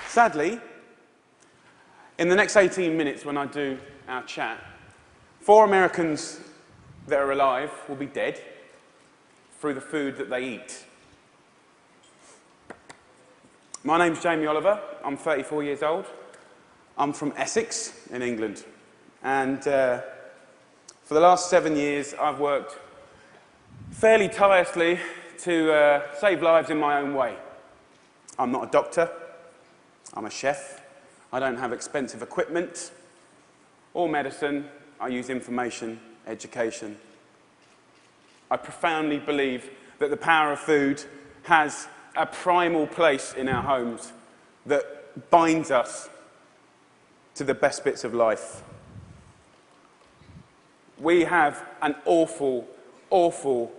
Sadly, in the next 18 minutes when I do our chat, 4 Americans that are alive will be dead through the food that they eat. My name's Jamie Oliver. I'm 34 years old. I'm from Essex in England. And for the last 7 years, I've worked fairly tirelessly to save lives in my own way. I'm not a doctor. I'm a chef. I don't have expensive equipment or medicine. I use information, education. I profoundly believe that the power of food has a primal place in our homes that binds us to the best bits of life. We have an awful, awful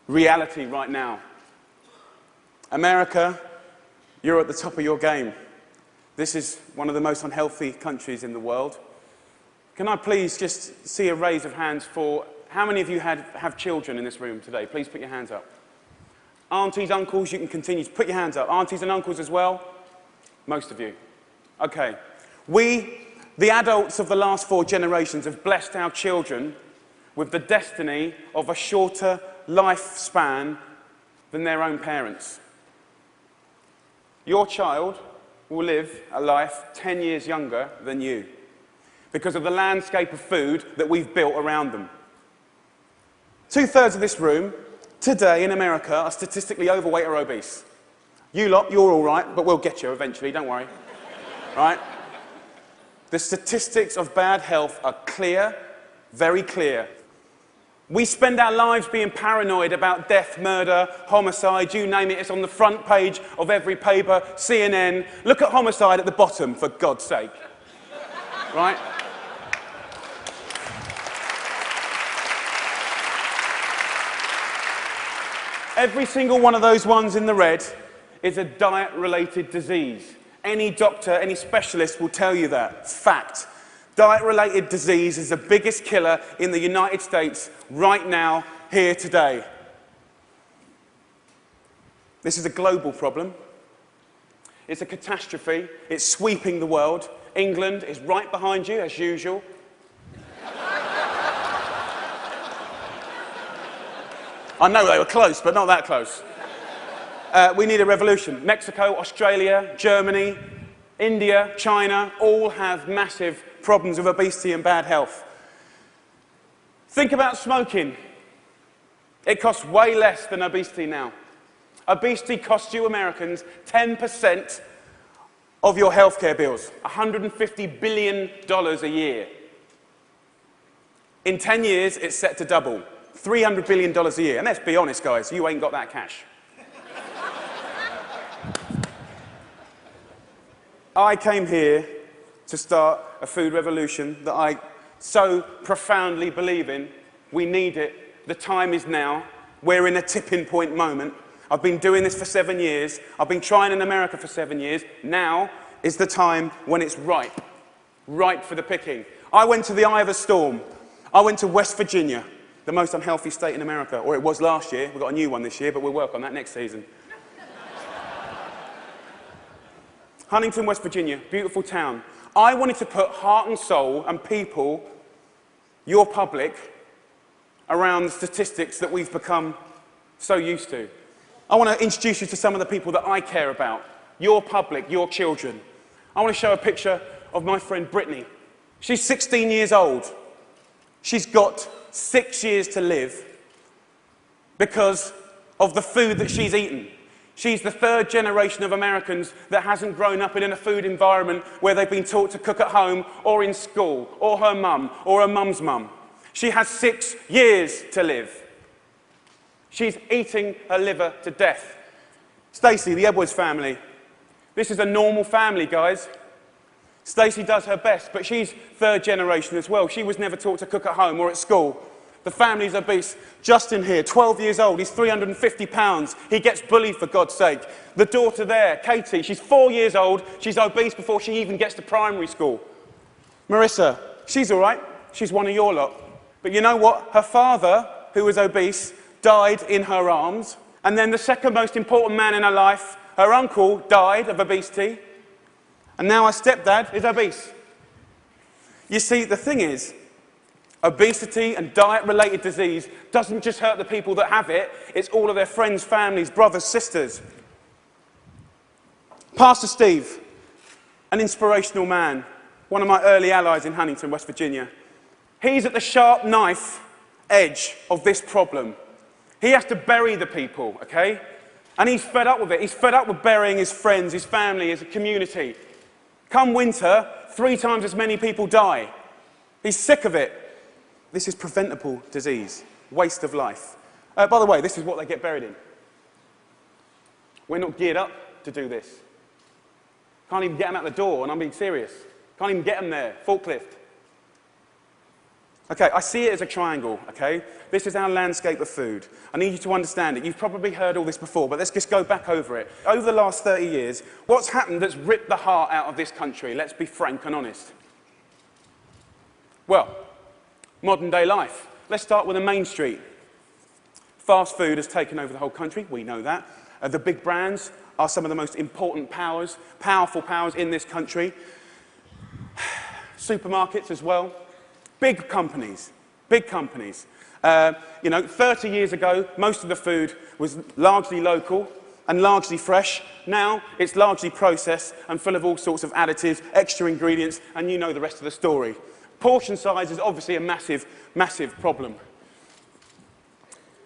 reality right now. America, you're at the top of your game. This is one of the most unhealthy countries in the world. Can I please just see a raise of hands for how many of you have children in this room today? Please put your hands up. Aunties, uncles, you can continue to put your hands up. Aunties and uncles as well? Most of you. Okay. We, the adults of the last 4 generations, have blessed our children with the destiny of a shorter lifespan than their own parents. Your child will live a life 10 years younger than you because of the landscape of food that we've built around them. 2/3 of this room today in America are statistically overweight or obese. You lot, you're all right, but we'll get you eventually, don't worry. Right? The statistics of bad health are clear, very clear. We spend our lives being paranoid about death, murder, homicide, you name it. It's on the front page of every paper, CNN. Look at homicide at the bottom, for God's sake. Right? Every single one of those ones in the red is a diet-related disease. Any doctor, any specialist will tell you that. Fact. Diet-related disease is the biggest killer in the United States right now, here today. This is a global problem. It's a catastrophe. It's sweeping the world. England is right behind you, as usual. I know they were close, but not that close. We need a revolution. Mexico, Australia, Germany, India, China, all have massive problems with obesity and bad health. Think about smoking. It costs way less than obesity now. Obesity costs you Americans 10% of your healthcare bills, $150 billion a year. In 10 years, it's set to double, $300 billion a year. And let's be honest, guys, you ain't got that cash. I came here to start a food revolution that I so profoundly believe in. We need it. The time is now. We're in a tipping point moment. I've been doing this for 7 years. I've been trying in America for 7 years. Now is the time when it's ripe. Ripe for the picking. I went to the eye of a storm. I went to West Virginia, the most unhealthy state in America. Or it was last year. We've got a new one this year, but we'll work on that next season. Huntington, West Virginia, beautiful town. I wanted to put heart and soul and people, your public, around the statistics that we've become so used to. I want to introduce you to some of the people that I care about, your public, your children. I want to show a picture of my friend Brittany. She's 16 years old. She's got 6 years to live because of the food that she's eaten. She's the 3rd generation of Americans that hasn't grown up in a food environment where they've been taught to cook at home or in school, or her mum, or her mum's mum. She has 6 years to live. She's eating her liver to death. Stacey, the Edwards family. This is a normal family, guys. Stacey does her best, but she's 3rd generation as well. She was never taught to cook at home or at school. The family's obese. Justin here, 12 years old, he's 350 pounds. He gets bullied, for God's sake. The daughter there, Katie, she's 4 years old. She's obese before she even gets to primary school. Marissa, she's all right. She's one of your lot. But you know what? Her father, who was obese, died in her arms. And then the second most important man in her life, her uncle, died of obesity. And now her stepdad is obese. You see, the thing is, obesity and diet-related disease doesn't just hurt the people that have it, it's all of their friends, families, brothers, sisters. Pastor Steve, an inspirational man, one of my early allies in Huntington, West Virginia. He's at the sharp knife edge of this problem. He has to bury the people, okay? And he's fed up with it. He's fed up with burying his friends, his family, his community. Come winter, 3 times as many people die. He's sick of it. This is preventable disease, waste of life. By the way, this is what they get buried in. We're not geared up to do this. Can't even get them out the door, and I'm being serious. Can't even get them there, forklift. Okay, I see it as a triangle, okay? This is our landscape of food. I need you to understand it. You've probably heard all this before, but let's just go back over it. Over the last 30 years, what's happened that's ripped the heart out of this country? Let's be frank and honest. Well, modern day life. Let's start with the main street. Fast food has taken over the whole country, we know that. The big brands are some of the most important powers, powerful powers in this country. Supermarkets as well. Big companies, big companies. 30 years ago, most of the food was largely local and largely fresh. Now, it's largely processed and full of all sorts of additives, extra ingredients, and you know the rest of the story. Portion size is obviously a massive, massive problem.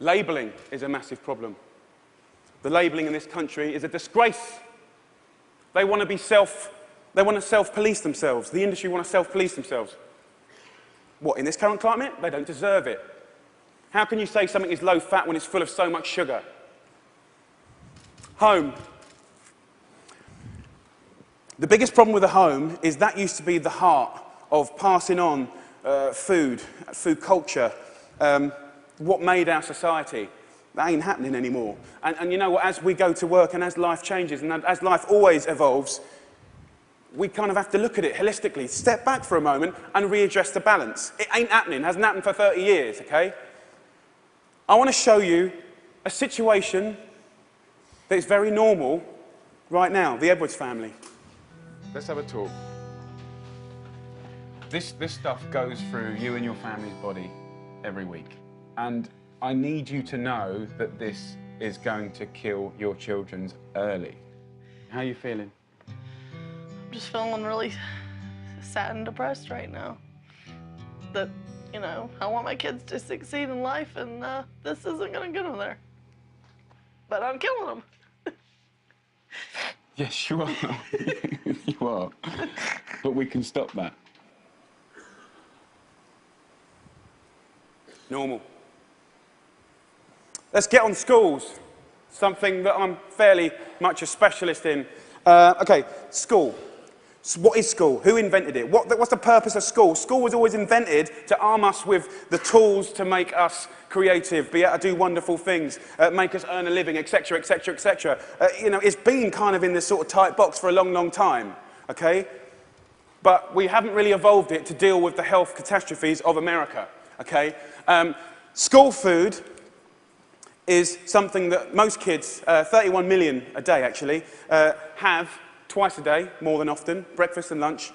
Labelling is a massive problem. The labelling in this country is a disgrace. They want to self-police themselves. The industry want to self-police themselves. What, in this current climate? They don't deserve it. How can you say something is low fat when it's full of so much sugar? Home. The biggest problem with the home is that used to be the heart of passing on food culture, what made our society. That ain't happening anymore. And you know what, as we go to work and as life changes and as life always evolves, we kind of have to look at it holistically, step back for a moment and readdress the balance. It ain't happening, hasn't happened for 30 years, okay? I want to show you a situation that is very normal right now, the Edwards family. Let's have a talk. This stuff goes through you and your family's body every week. And I need you to know that this is going to kill your children early. How are you feeling? I'm just feeling really sad and depressed right now. That, I want my kids to succeed in life, and this isn't going to get them there. But I'm killing them. Yes, you are. You are. But we can stop that. Normal. Let's get on schools. Something that I'm fairly much a specialist in. Okay, school. So what is school? Who invented it? What's the purpose of school? School was always invented to arm us with the tools to make us creative, be able to do wonderful things, make us earn a living, etc., etc., etc. It's been kind of in this sort of tight box for a long, long time, okay? But we haven't really evolved it to deal with the health catastrophes of America, okay? School food is something that most kids, 31 million a day actually, have twice a day, more than often, breakfast and lunch,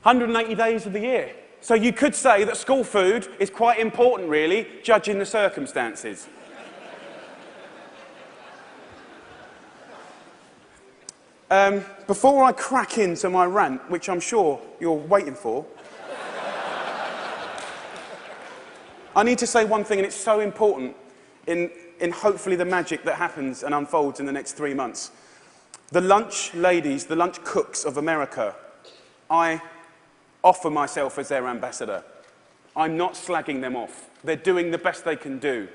180 days of the year. So you could say that school food is quite important, really, judging the circumstances. Before I crack into my rant, which I'm sure you're waiting for, I need to say one thing, and it's so important in hopefully the magic that happens and unfolds in the next 3 months. The lunch ladies, the lunch cooks of America, I offer myself as their ambassador. I'm not slagging them off. They're doing the best they can do.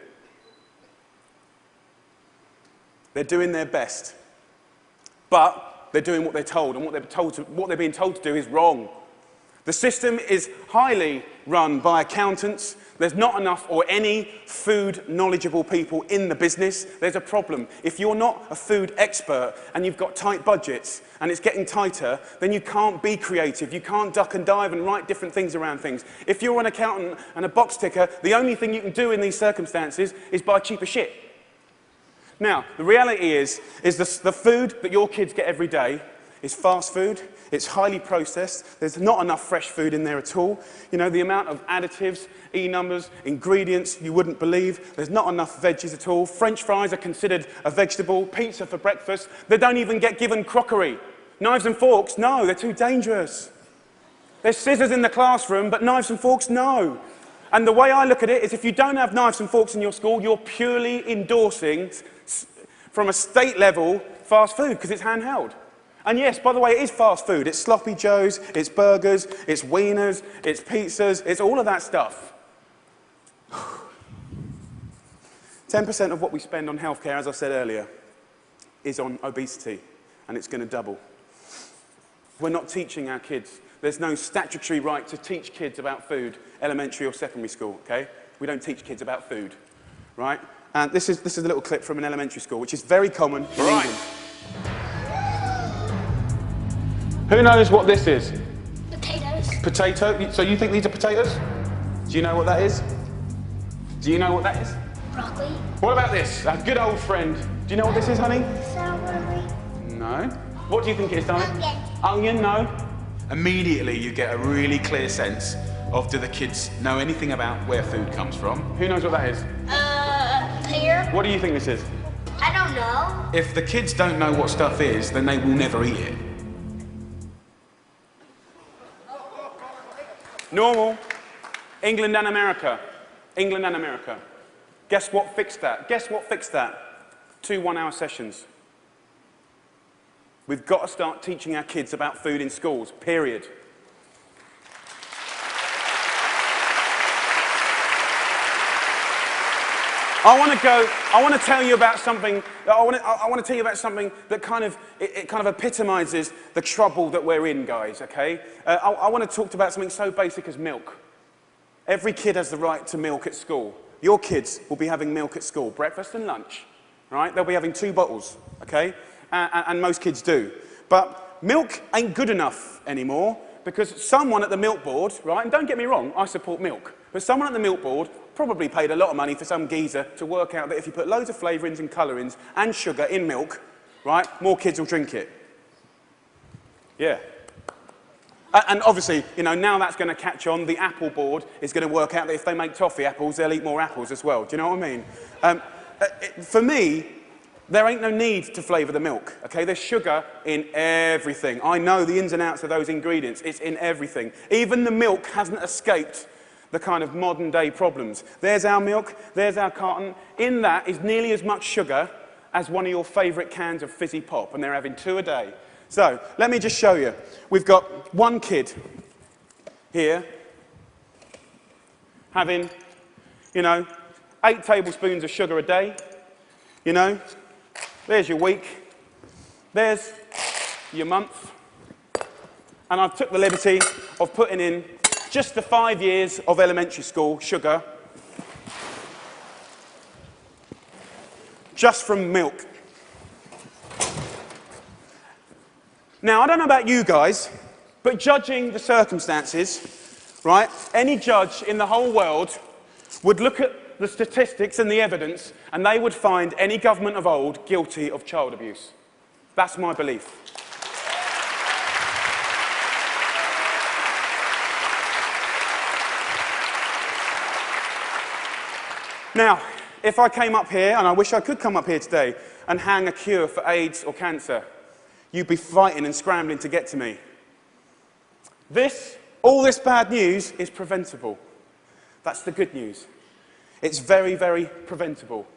They're doing their best. But they're doing what they're told, and what they're being told to do is wrong. The system is highly run by accountants. There's not enough or any food knowledgeable people in the business. There's a problem. If you're not a food expert and you've got tight budgets and it's getting tighter, then you can't be creative. You can't duck and dive and write different things around things. If you're an accountant and a box ticker, the only thing you can do in these circumstances is buy cheaper shit. Now, the reality is the food that your kids get every day is fast food. It's highly processed. There's not enough fresh food in there at all. You know, the amount of additives, E-numbers, ingredients you wouldn't believe. There's not enough veggies at all. French fries are considered a vegetable. Pizza for breakfast. They don't even get given crockery. Knives and forks, no, they're too dangerous. There's scissors in the classroom, but knives and forks, no. And the way I look at it is if you don't have knives and forks in your school, you're purely endorsing, from a state level, fast food, because it's handheld. And yes, by the way, it is fast food. It's sloppy joes, it's burgers, it's wieners, it's pizzas, it's all of that stuff. 10% of what we spend on healthcare, as I said earlier, is on obesity, and it's going to double. We're not teaching our kids. There's no statutory right to teach kids about food, elementary or secondary school, okay? We don't teach kids about food, right? And this is a little clip from an elementary school, which is very common in England. Who knows what this is? Potatoes. Potato? So you think these are potatoes? Do you know what that is? Do you know what that is? Broccoli. What about this? Our good old friend. Do you know what this is, honey? Celery. No. What do you think it is, darling? Onion. Onion, no. Immediately you get a really clear sense of, do the kids know anything about where food comes from? Who knows what that is? Pear. What do you think this is? I don't know. If the kids don't know what stuff is, then they will never eat it. Normal. England and America. England and America. Guess what fixed that? Guess what fixed that? 2 one-hour sessions. We've got to start teaching our kids about food in schools, period. I want to tell you about something that kind of epitomizes the trouble that we're in, guys, okay? I want to talk about something so basic as milk. Every kid has the right to milk at school. Your kids will be having milk at school, breakfast and lunch, right? They'll be having 2 bottles, okay? And most kids do. But milk ain't good enough anymore because someone at the milk board, right, and don't get me wrong, I support milk, but someone at the milk board probably paid a lot of money for some geezer to work out that if you put loads of flavourings and colourings and sugar in milk, right, more kids will drink it. Yeah. And obviously, you know, now that's going to catch on. The Apple board is going to work out that if they make toffee apples, they'll eat more apples as well. Do you know what I mean? For me, there ain't no need to flavour the milk, okay? There's sugar in everything. I know the ins and outs of those ingredients. It's in everything. Even the milk hasn't escaped the kind of modern day problems. There's our milk, there's our carton. In that is nearly as much sugar as one of your favourite cans of fizzy pop, and they're having 2 a day. So, let me just show you. We've got one kid here having, you know, 8 tablespoons of sugar a day, you know. There's your week. There's your month. And I've took the liberty of putting in just the 5 years of elementary school sugar, just from milk. Now, I don't know about you guys, but judging the circumstances, right, any judge in the whole world would look at the statistics and the evidence, and they would find any government of old guilty of child abuse. That's my belief. Now, if I came up here, and I wish I could come up here today, and hang a cure for AIDS or cancer, you'd be fighting and scrambling to get to me. All this bad news is preventable. That's the good news. It's very, very preventable.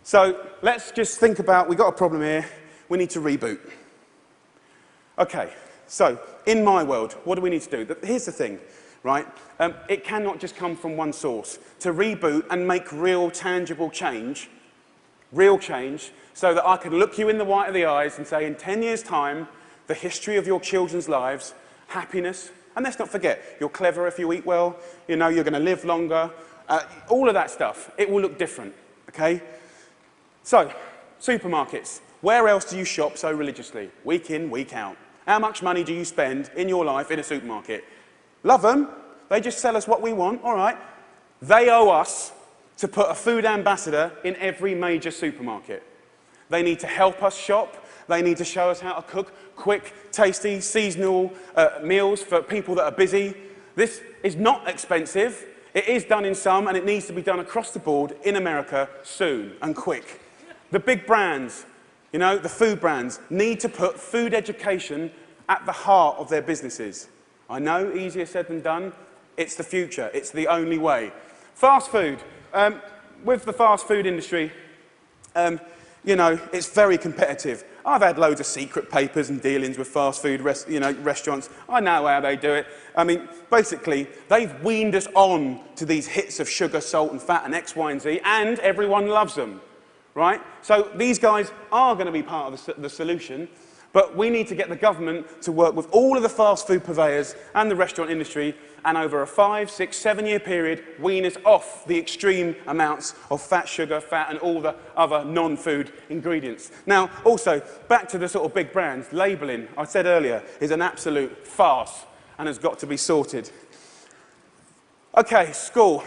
So let's just think about, we've got a problem here, we need to reboot. Okay, so in my world, what do we need to do? Here's the thing, right? It cannot just come from one source. To reboot and make real, tangible change, so that I can look you in the white of the eyes and say, in 10 years' time, the history of your children's lives, happiness And let's not forget, you're clever if you eat well, you know, you're going to live longer, all of that stuff. It will look different, okay? So, supermarkets. Where else do you shop so religiously? Week in, week out. How much money do you spend in your life in a supermarket? Love them. They just sell us what we want, all right. They owe us to put a food ambassador in every major supermarket. They need to help us shop. They need to show us how to cook quick, tasty, seasonal meals for people that are busy. This is not expensive. It is done in some, and it needs to be done across the board in America soon and quick. The big brands, you know, the food brands, need to put food education at the heart of their businesses. I know, easier said than done. It's the future. It's the only way. Fast food. With the fast food industry, you know, it's very competitive. I've had loads of secret papers and dealings with fast food restaurants. I know how they do it. I mean, basically, they've weaned us on to these hits of sugar, salt, and fat, and X, Y, and Z, and everyone loves them, right? So these guys are going to be part of the solution, but we need to get the government to work with all of the fast food purveyors and the restaurant industry, and over a 5, 6, 7-year period, wean us off the extreme amounts of fat, sugar, fat, and all the other non-food ingredients. Now, also, back to the sort of big brands, labelling, I said earlier, is an absolute farce and has got to be sorted. Okay, school.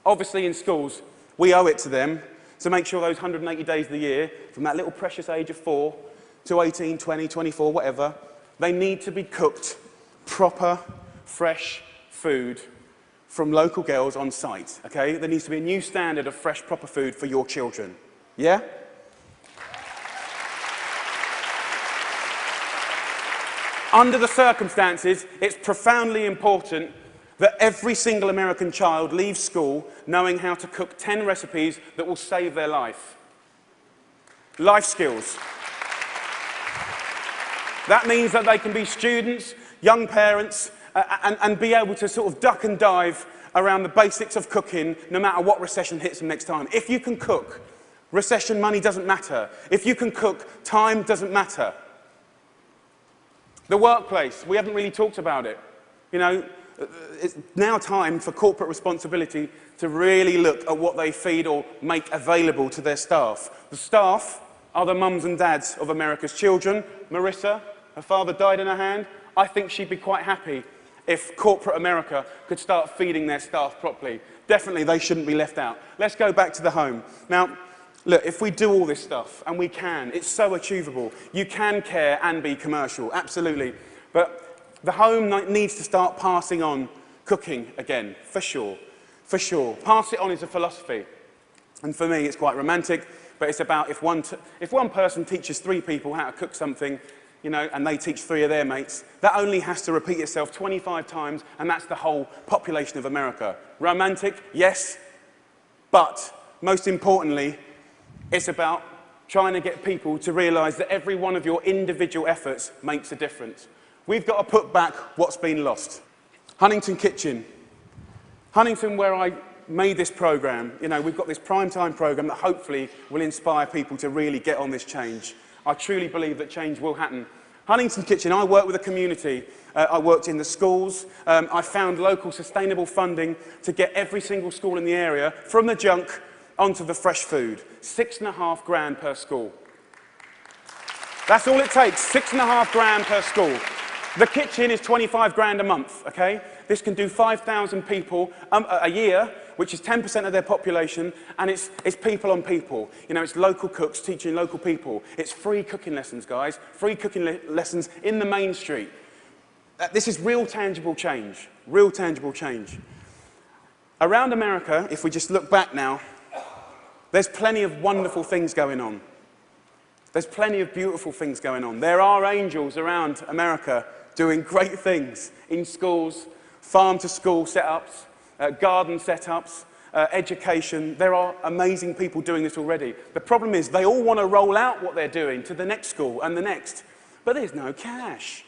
Obviously, in schools, we owe it to them to make sure those 180 days of the year, from that little precious age of 4 to 18, 20, 24, whatever, they need to be cooked proper, fresh food from local girls on site, okay? There needs to be a new standard of fresh, proper food for your children. Yeah? Under the circumstances, it's profoundly important that every single American child leaves school knowing how to cook 10 recipes that will save their life. Life skills. That means that they can be students, young parents, and be able to sort of duck and dive around the basics of cooking no matter what recession hits them next time. If you can cook, recession money doesn't matter. If you can cook, time doesn't matter. The workplace, we haven't really talked about it. You know, it's now time for corporate responsibility to really look at what they feed or make available to their staff. The staff are the mums and dads of America's children. Marissa, her father died in her hand. I think she'd be quite happy if corporate America could start feeding their staff properly. Definitely, they shouldn't be left out. Let's go back to the home. Now, look, if we do all this stuff, and we can, it's so achievable. You can care and be commercial, absolutely. But the home needs to start passing on cooking again, for sure. For sure. Pass it on is a philosophy. And for me, it's quite romantic, but it's about if one person teaches 3 people how to cook something, you know, and they teach 3 of their mates, that only has to repeat itself 25 times, and that's the whole population of America. Romantic, yes, but most importantly, it's about trying to get people to realise that every one of your individual efforts makes a difference. We've got to put back what's been lost. Huntington Kitchen. Huntington, where I made this programme, you know, we've got this primetime programme that hopefully will inspire people to really get on this change. I truly believe that change will happen. Huntington Kitchen, I work with a community. I worked in the schools. I found local sustainable funding to get every single school in the area from the junk onto the fresh food. $6.5 grand per school. That's all it takes, $6.5 grand per school. The kitchen is 25 grand a month, okay? This can do 5,000 people a year, which is 10% of their population, and it's people on people. You know, it's local cooks teaching local people. It's free cooking lessons, guys. Free cooking lessons in the main street. This is real tangible change. Real tangible change. Around America, if we just look back now, there's plenty of wonderful things going on. There's plenty of beautiful things going on. There are angels around America doing great things in schools, farm-to-school setups, garden setups, education. There are amazing people doing this already. The problem is they all want to roll out what they're doing to the next school and the next, but there's no cash.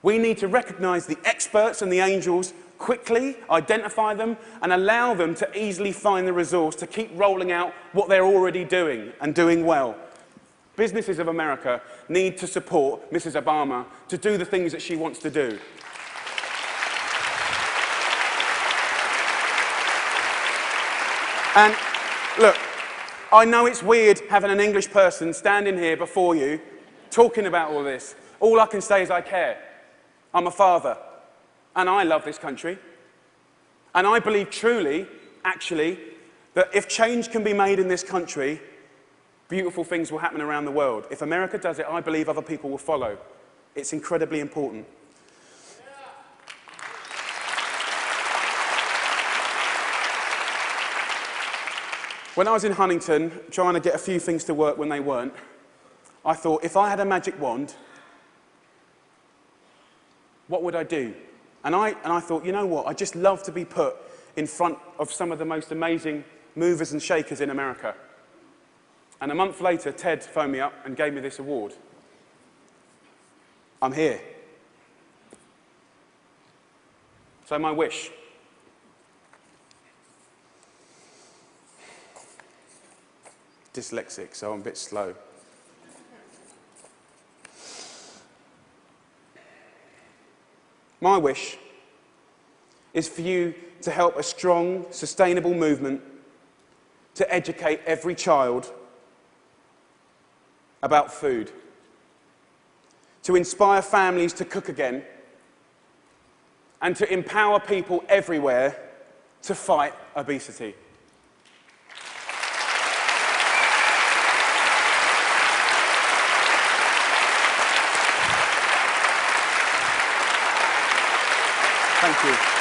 We need to recognize the experts and the angels quickly, identify them, and allow them to easily find the resource to keep rolling out what they're already doing and doing well. Businesses of America need to support Mrs. Obama to do the things that she wants to do. And look, I know it's weird having an English person standing here before you talking about all this. All I can say is I care. I'm a father, and I love this country. And I believe truly, actually, that if change can be made in this country, beautiful things will happen around the world. If America does it, I believe other people will follow. It's incredibly important. When I was in Huntington, trying to get a few things to work when they weren't, I thought, if I had a magic wand, what would I do? And I thought, you know what, I'd just love to be put in front of some of the most amazing movers and shakers in America. And a month later, Ted phoned me up and gave me this award. I'm here. So my wish. Dyslexic, so I'm a bit slow. My wish is for you to help a strong, sustainable movement to educate every child about food, to inspire families to cook again, and to empower people everywhere to fight obesity. Thank you.